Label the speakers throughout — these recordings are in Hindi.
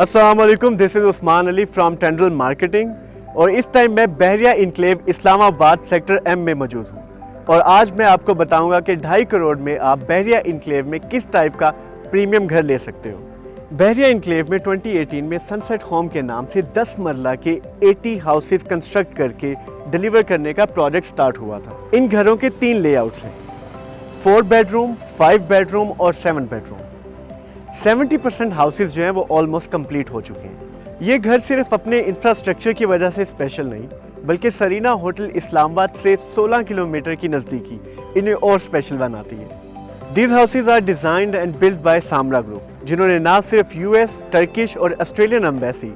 Speaker 1: अस्सलाम वालेकुम, this is Usman Ali from Tendal marketing और इस टाइम मैं Bahria enclave Islamabad sector M में मौजूद हूँ। और आज मैं आपको बताऊँगा कि 2.5 करोड़ में आप बहरिया इनक्लेव में किस टाइप का प्रीमियम घर ले सकते हो। बहरिया इनक्लेव में 2018 में सनसेट होम के नाम से 10 मरला के 80 हाउसेस कंस्ट्रक्ट करके डिलीवर करने का प्रोजेक्ट स्टार्ट हुआ था। इन घरों के 3 लेआउट्स हैं, 4 बेडरूम, 5 बेडरूम और 7 बेडरूम। 70% हाउसेस जो हैं वो ऑलमोस्ट कंप्लीट हो चुके हैं। ये घर सिर्फ अपने इंफ्रास्ट्रक्चर की वजह से स्पेशल नहीं, बल्कि सरीना होटल इस्लामाबाद से 16 किलोमीटर की नज़दीकी इन्हें और स्पेशल बनाती है। These houses are designed and built by Samra Group, जिन्होंने ना सिर्फ यूएस, टर्किश और ऑस्ट्रेलियन एम्बेसी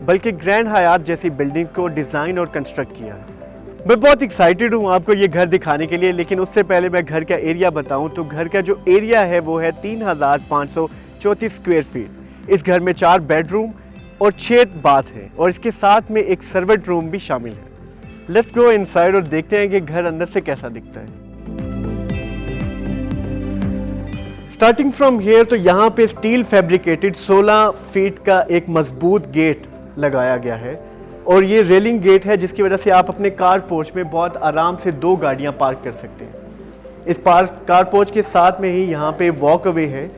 Speaker 1: बल्कि ग्रैंड हयात जैसी बिल्डिंग को डिज़ाइन और कंस्ट्रक्ट किया है। मैं बहुत एक्साइटेड हूँ आपको ये घर दिखाने के लिए, लेकिन उससे पहले मैं घर का एरिया बताऊँ तो घर का जो एरिया है वो है 3534 स्क्वायर फीट। इस घर में 4 बेडरूम और 6 बाथ हैं और इसके साथ में एक सर्वेंट रूम भी शामिल है। लेट्स गो इनसाइड और देखते हैं कि घर अंदर से कैसा दिखता है। स्टार्टिंग फ्रॉम हियर तो यहाँ पे स्टील फैब्रिकेटेड 16 फीट का एक मजबूत गेट लगाया गया है और ये रेलिंग गेट है जिसकी वजह से आप अपने कार पोर्च में बहुत आराम से 2 गाड़ियाँ पार्क कर सकते हैं। इस कार पोर्च के साथ में ही यहाँ पे वॉक अवे है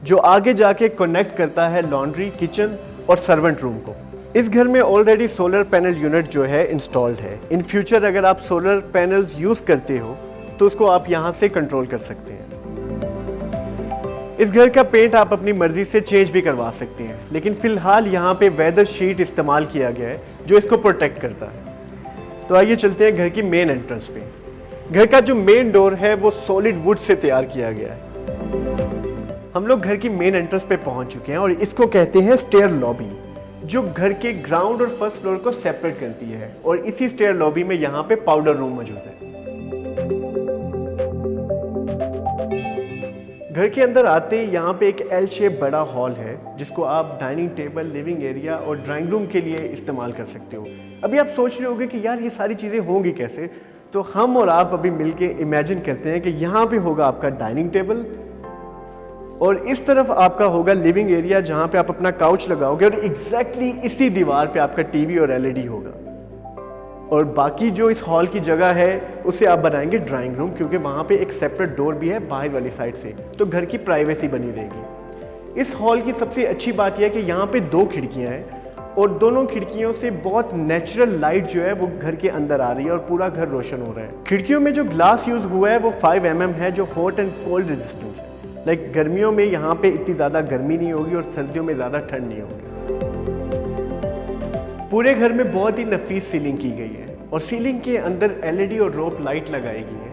Speaker 1: जो आगे जाके कनेक्ट करता है लॉन्ड्री, किचन और सर्वेंट रूम को। इस घर में ऑलरेडी सोलर पैनल यूनिट जो है इंस्टॉल्ड है। इन फ्यूचर अगर आप सोलर पैनल्स यूज़ करते हो तो उसको आप यहाँ से कंट्रोल कर सकते हैं। इस घर का पेंट आप अपनी मर्जी से चेंज भी करवा सकते हैं, लेकिन फिलहाल यहाँ पे वेदर शीट इस्तेमाल किया गया है जो इसको प्रोटेक्ट करता है। तो आइए चलते हैं घर की मेन एंट्रेंस पे। घर का जो मेन डोर है वो सॉलिड वुड से तैयार किया गया है। हम लोग घर की मेन एंट्रेंस पे पहुंच चुके हैं और इसको कहते हैं स्टेयर लॉबी, जो घर के ग्राउंड और फर्स्ट फ्लोर को सेपरेट करती है। और इसी स्टेयर लॉबी में यहाँ पे पाउडर रूम मौजूद है। घर के अंदर आते ही यहाँ पे एक एल शेप बड़ा हॉल है जिसको आप डाइनिंग टेबल, लिविंग एरिया और ड्राइंग रूम के लिए इस्तेमाल कर सकते हो। अभी आप सोच रहे होंगे कि यार ये सारी चीज़ें होंगी कैसे, तो हम और आप अभी मिलके इमेजिन करते हैं कि यहाँ पे होगा आपका डाइनिंग टेबल और इस तरफ आपका होगा लिविंग एरिया जहाँ पे आप अपना काउच लगाओगे और एग्जैक्टली इसी दीवार पे आपका टीवी और एलईडी होगा। और बाकी जो इस हॉल की जगह है उसे आप बनाएंगे ड्राइंग रूम, क्योंकि वहाँ पे एक सेपरेट डोर भी है बाहर वाली साइड से, तो घर की प्राइवेसी बनी रहेगी। इस हॉल की सबसे अच्छी बात यह है कि यहाँ पे 2 खिड़कियाँ हैं और दोनों खिड़कियों से बहुत नेचुरल लाइट जो है वो घर के अंदर आ रही है और पूरा घर रोशन हो रहा है। खिड़कियों में जो ग्लास यूज हुआ है वो 5 mm है जो हॉट एंड कोल्ड रेजिस्टेंस है। लाइक गर्मियों में यहाँ पे इतनी ज़्यादा गर्मी नहीं होगी और सर्दियों में ज़्यादा ठंड नहीं होगी। पूरे घर में बहुत ही नफीस सीलिंग की गई है और सीलिंग के अंदर एलईडी और रोप लाइट लगाई गई है।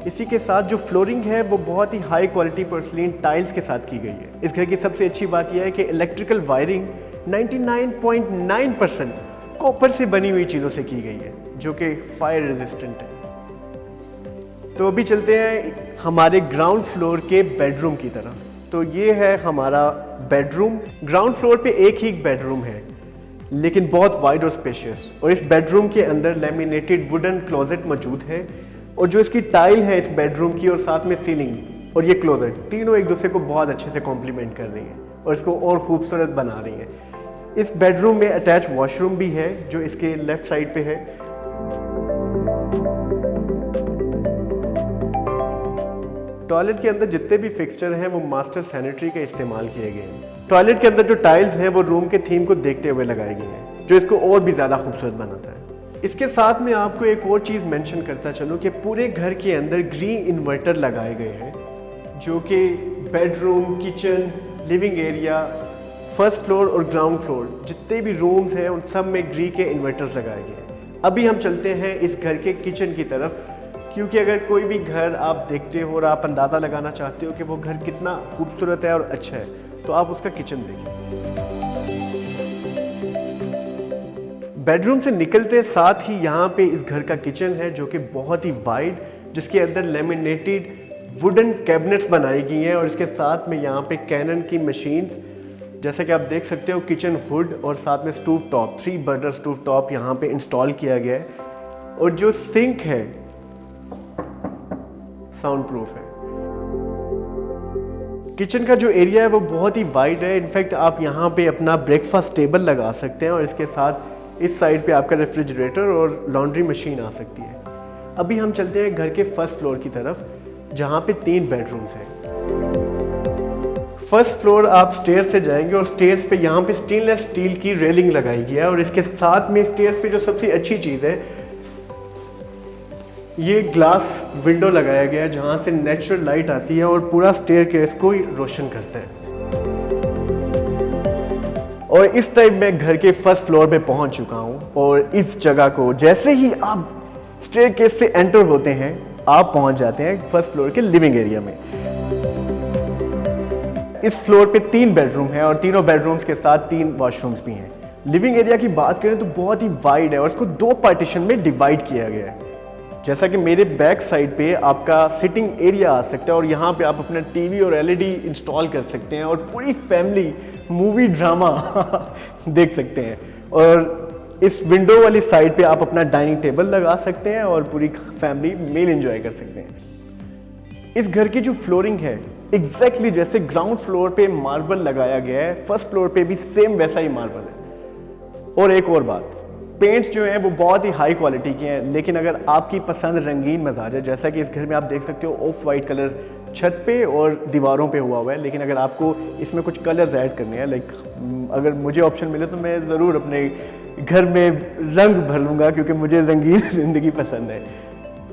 Speaker 1: इसी के साथ जो फ्लोरिंग है वो बहुत ही हाई क्वालिटी पोर्सलिन टाइल्स के साथ की गई है। इस घर की सबसे अच्छी बात यह है कि इलेक्ट्रिकल वायरिंग 99.9% कॉपर से बनी हुई चीज़ों से की गई है जो कि फायर रेजिस्टेंट है। तो अभी चलते हैं हमारे ग्राउंड फ्लोर के बेडरूम की तरफ। तो ये है हमारा बेडरूम। ग्राउंड फ्लोर पे एक ही बेडरूम है लेकिन बहुत वाइड और स्पेशियस, और इस बेडरूम के अंदर लेमिनेटेड वुडन क्लोजेट मौजूद है और जो इसकी टाइल है इस बेडरूम की और साथ में सीलिंग और ये क्लोजेट तीनों एक दूसरे को बहुत अच्छे से कॉम्प्लीमेंट कर रही हैं और इसको और खूबसूरत बना रही हैं। इस बेडरूम में अटैच वॉशरूम भी है जो इसके लेफ्ट साइड पे है। टॉयलेट के अंदर जितने भी फिक्सचर हैं वो मास्टर सैनिटरी के इस्तेमाल किए गए हैं। टॉयलेट के अंदर जो टाइल्स हैं वो रूम के थीम को देखते हुए लगाई गई हैं जो इसको और भी ज़्यादा खूबसूरत बनाता है। इसके साथ में आपको एक और चीज़ मेंशन करता चलूँ कि पूरे घर के अंदर ग्रीन इन्वर्टर लगाए गए हैं जो कि bedroom, kitchen, living area, first floor और ग्राउंड फ्लोर जितने भी रूम्स हैं उन सब में ग्री के इन्वर्टर्स लगाए गए हैं। अभी हम चलते हैं इस घर के किचन की तरफ, क्योंकि अगर कोई भी घर आप देखते हो और आप अंदाज़ा लगाना चाहते हो कि वो घर कितना खूबसूरत है और अच्छा है तो आप उसका किचन देखिए। बेडरूम से निकलते साथ ही यहाँ पे इस घर का किचन है जो कि बहुत ही वाइड, जिसके अंदर लेमिनेटेड वुडन कैबिनेट्स बनाई गई हैं और इसके साथ में यहाँ पे कैनन की मशीन्स, जैसा कि आप देख सकते हो किचन हुड और साथ में stove top, 3 burner stove top यहाँ पे इंस्टॉल किया गया है। और जो सिंक है साउंड प्रूफ है। किचन का जो एरिया है वो बहुत ही वाइड है। इनफैक्ट आप यहाँ पे अपना ब्रेकफास्ट टेबल लगा सकते हैं और इसके साथ इस साइड पे आपका रेफ्रिजरेटर और लॉन्ड्री मशीन आ सकती है। अभी हम चलते हैं घर के फर्स्ट फ्लोर की तरफ, जहाँ पे 3 बेडरूम्स हैं। फर्स्ट फ्लोर आप स्टेयर से जाएंगे और स्टेयर्स पे यहाँ पे स्टेनलेस स्टील की रेलिंग लगाई गई है और इसके साथ में स्टेयर्स पे जो सबसे अच्छी चीज़ है, ये ग्लास विंडो लगाया गया है जहाँ से नेचुरल लाइट आती है और पूरा स्टेयरकेस को रोशन करता है। और इस टाइम मैं घर के फर्स्ट फ्लोर पे पहुँच चुका हूँ और इस जगह को जैसे ही आप स्टेयरकेस से एंटर होते हैं आप पहुँच जाते हैं फर्स्ट फ्लोर के लिविंग एरिया में। इस फ्लोर पे 3 बेडरूम हैं और तीनों बेडरूम्स के साथ 3 वॉशरूम्स भी हैं। लिविंग एरिया की बात करें तो बहुत ही वाइड है और इसको 2 पार्टीशन में डिवाइड किया गया है। जैसा कि मेरे बैक साइड पे आपका सिटिंग एरिया आ सकता है और यहाँ पे आप अपना टीवी और एलईडी इंस्टॉल कर सकते हैं और पूरी फैमिली मूवी ड्रामा देख सकते हैं। और इस विंडो वाली साइड पे आप अपना डाइनिंग टेबल लगा सकते हैं और पूरी फैमिली मील एंजॉय कर सकते हैं। इस घर की जो फ्लोरिंग है एग्जैक्टली जैसे ग्राउंड फ्लोर पे मार्बल लगाया गया है, फर्स्ट फ्लोर पे भी सेम वैसा ही मार्बल है। और एक और बात, पेंट्स जो हैं वो बहुत ही हाई क्वालिटी के हैं, लेकिन अगर आपकी पसंद रंगीन मिजाज है, जैसा कि इस घर में आप देख सकते हो ऑफ वाइट कलर छत पे और दीवारों पे हुआ है, लेकिन अगर आपको इसमें कुछ कलर्स ऐड करने हैं, लाइक अगर मुझे ऑप्शन मिले तो मैं ज़रूर अपने घर में रंग भर लूँगा क्योंकि मुझे रंगीन ज़िंदगी पसंद है।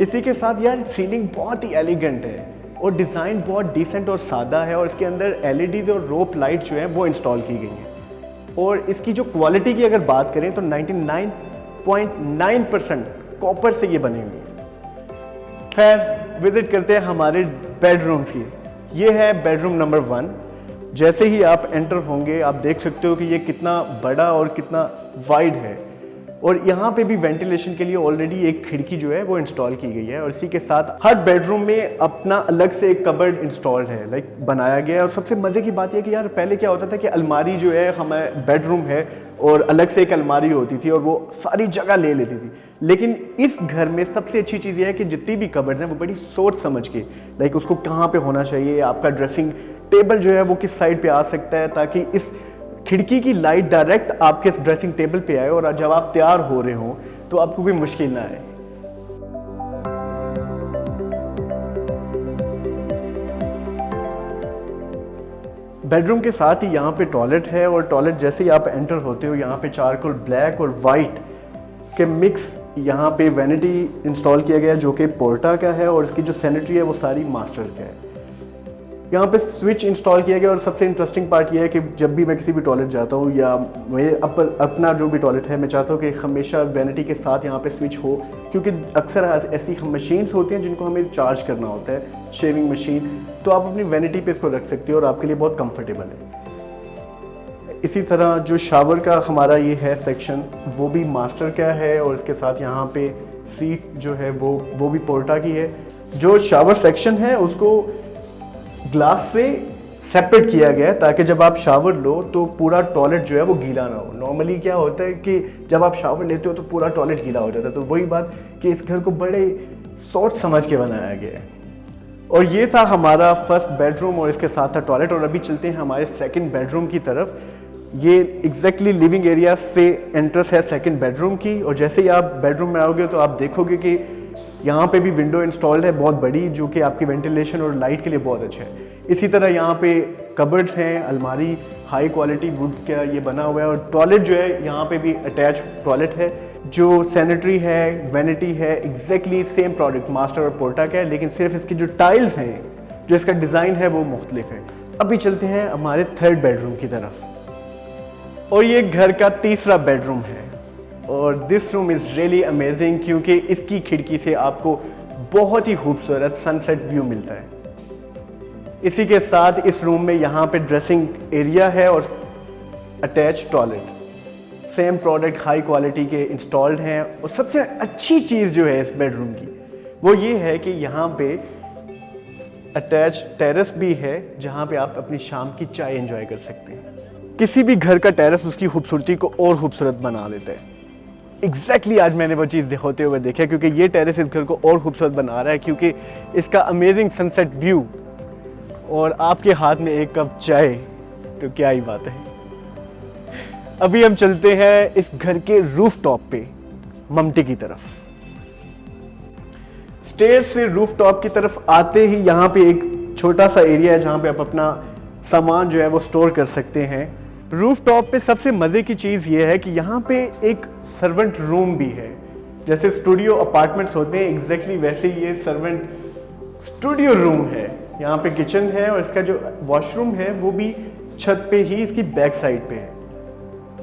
Speaker 1: इसी के साथ यार सीलिंग बहुत ही एलिगेंट है और डिज़ाइन बहुत डिसेंट और सादा है और इसके अंदर एलईडीज और रोप लाइट जो है वो इंस्टॉल की गई हैं। और इसकी जो क्वालिटी की अगर बात करें तो 99.9% कॉपर से ये बनी हुई है। खैर विजिट करते हैं हमारे बेडरूम्स की। ये है बेडरूम नंबर 1। जैसे ही आप एंटर होंगे आप देख सकते हो कि ये कितना बड़ा और कितना वाइड है और यहाँ पे भी वेंटिलेशन के लिए ऑलरेडी एक खिड़की जो है वो इंस्टॉल की गई है और इसी के साथ हर बेडरूम में अपना अलग से एक कबर्ड इंस्टॉल्ड है, लाइक बनाया गया है। और सबसे मज़े की बात यह कि यार पहले क्या होता था कि अलमारी जो है हमारे बेडरूम है और अलग से एक अलमारी होती थी और वो सारी जगह ले लेती थी, लेकिन इस घर में सबसे अच्छी चीज़ यह है कि जितनी भी कबर्ड्स हैं वो बड़ी सोच समझ के, लाइक उसको कहाँ पर होना चाहिए, आपका ड्रेसिंग टेबल जो है वो किस साइड पर आ सकता है ताकि इस खिड़की की लाइट डायरेक्ट आपके ड्रेसिंग टेबल पे आए और जब आप तैयार हो रहे हो तो आपको कोई मुश्किल ना आए। बेडरूम के साथ ही यहाँ पे टॉयलेट है और टॉयलेट जैसे ही आप एंटर होते हो यहाँ पे चारकोल ब्लैक और वाइट के मिक्स यहाँ पे वैनिटी इंस्टॉल किया गया जो कि पोर्टा का है और इसकी जो सैनिटरी है वो सारी मास्टर का है। यहाँ पे स्विच इंस्टॉल किया गया और सबसे इंटरेस्टिंग पार्ट ये है कि जब भी मैं किसी भी टॉयलेट जाता हूँ या मैं अपना जो भी टॉयलेट है मैं चाहता हूँ कि हमेशा वैनिटी के साथ यहाँ पे स्विच हो, क्योंकि अक्सर ऐसी मशीन्स होती हैं जिनको हमें चार्ज करना होता है, शेविंग मशीन, तो आप अपनी वैनिटी पे इसको रख सकते हो और आपके लिए बहुत कम्फर्टेबल है। इसी तरह जो शावर का हमारा ये है सेक्शन वो भी मास्टर का है और इसके साथ यहाँ पे सीट जो है वो भी पोर्टा की है। जो शावर सेक्शन है उसको ग्लास से सेपरेट किया गया है ताकि जब आप शावर लो तो पूरा टॉयलेट जो है वो गीला ना हो। नॉर्मली क्या होता है कि जब आप शावर लेते हो तो पूरा टॉयलेट गीला हो जाता है, तो वही बात कि इस घर को बड़े सोच समझ के बनाया गया है। और ये था हमारा फर्स्ट बेडरूम और इसके साथ था टॉयलेट। और अभी चलते हैं हमारे सेकंड बेडरूम की तरफ। ये एग्जैक्टली लिविंग एरिया से एंट्रेंस है सेकंड बेडरूम की और जैसे ही आप बेडरूम में आओगे तो आप देखोगे कि यहाँ पे भी विंडो इंस्टॉल्ड है बहुत बड़ी, जो कि आपकी वेंटिलेशन और लाइट के लिए बहुत अच्छा है। इसी तरह यहाँ पे कबर्ड्स हैं, अलमारी हाई क्वालिटी वुड का ये बना हुआ है और टॉयलेट जो है यहाँ पे भी अटैच टॉयलेट है। जो सैनिटरी है, वैनिटी है, एग्जैक्टली सेम प्रोडक्ट मास्टर और पोर्टा का है, लेकिन सिर्फ इसकी जो टाइल्स हैं, जो इसका डिज़ाइन है वो मुख्तलिफ है। अभी चलते हैं हमारे थर्ड बेडरूम की तरफ और ये घर का तीसरा बेडरूम है और this room is really amazing क्योंकि इसकी खिड़की से आपको बहुत ही खूबसूरत सनसेट व्यू मिलता है। इसी के साथ इस रूम में यहाँ पे ड्रेसिंग एरिया है और attach toilet, same product high quality के इंस्टॉल्ड हैं। और सबसे अच्छी चीज़ जो है इस बेडरूम की वो ये है कि यहाँ पे अटैच टेरेस भी है जहाँ पे आप अपनी शाम की चाय एंजॉय कर सकते हैं। किसी भी घर का टेरेस उसकी खूबसूरती को और खूबसूरत बना देता है। एग्जैक्टली आज मैंने वो चीज़ होते हुए देखा क्योंकि ये टेरेस इस घर को और खूबसूरत बना रहा है क्योंकि इसका अमेजिंग सनसेट व्यू और आपके हाथ में एक कप चाय, तो क्या ही बात है। अभी हम चलते हैं इस घर के रूफ टॉप पे ममटी की तरफ। स्टेयर से रूफ टॉप की तरफ आते ही यहाँ पे एक छोटा सा एरिया है जहाँ पे आप अपना सामान जो है वो स्टोर कर सकते हैं। रूफ टॉप पे सबसे मज़े की चीज़ ये है कि यहाँ पे एक सर्वेंट रूम भी है। जैसे स्टूडियो अपार्टमेंट्स होते हैं एग्जैक्टली वैसे ही ये सर्वेंट स्टूडियो रूम है। यहाँ पे किचन है और इसका जो वॉशरूम है वो भी छत पे ही इसकी बैक साइड पे है।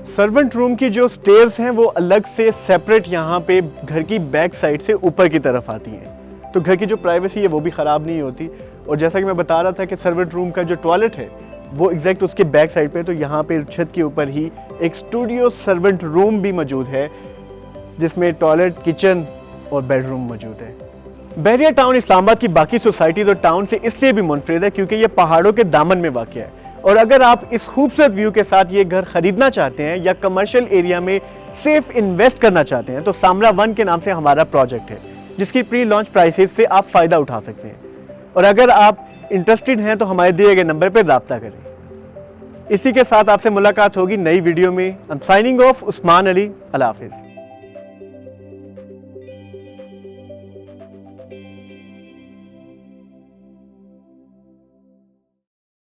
Speaker 1: सर्वेंट रूम की जो स्टेयर्स हैं वो अलग से सेपरेट यहाँ पे घर की बैक साइड से ऊपर की तरफ आती हैं, तो घर की जो प्राइवेसी है वो भी ख़राब नहीं होती। और जैसा कि मैं बता रहा था कि सर्वेंट रूम का जो टॉयलेट है वो एग्जैक्ट उसके बैक साइड पे, तो यहाँ पे छत के ऊपर ही एक स्टूडियो सर्वेंट रूम भी मौजूद है जिसमें टॉयलेट, किचन और बेडरूम मौजूद है। बहरिया टाउन इस्लामाबाद की बाकी सोसाइटीज और टाउन से इसलिए भी मुनफरिद है क्योंकि ये पहाड़ों के दामन में वाक़ है। और अगर आप इस खूबसूरत व्यू के साथ ये घर खरीदना चाहते हैं या कमर्शियल एरिया में सेफ इन्वेस्ट करना चाहते हैं तो सामरा 1 के नाम से हमारा प्रोजेक्ट है जिसकी प्री लॉन्च प्राइसेस से आप फ़ायदा उठा सकते हैं। और अगर आप इंटरेस्टेड हैं तो हमारे दिए गए नंबर पर रब्ता करें। इसी के साथ आपसे मुलाकात होगी नई वीडियो में। I am signing off, Usman Ali. अल्लाह हाफिज़।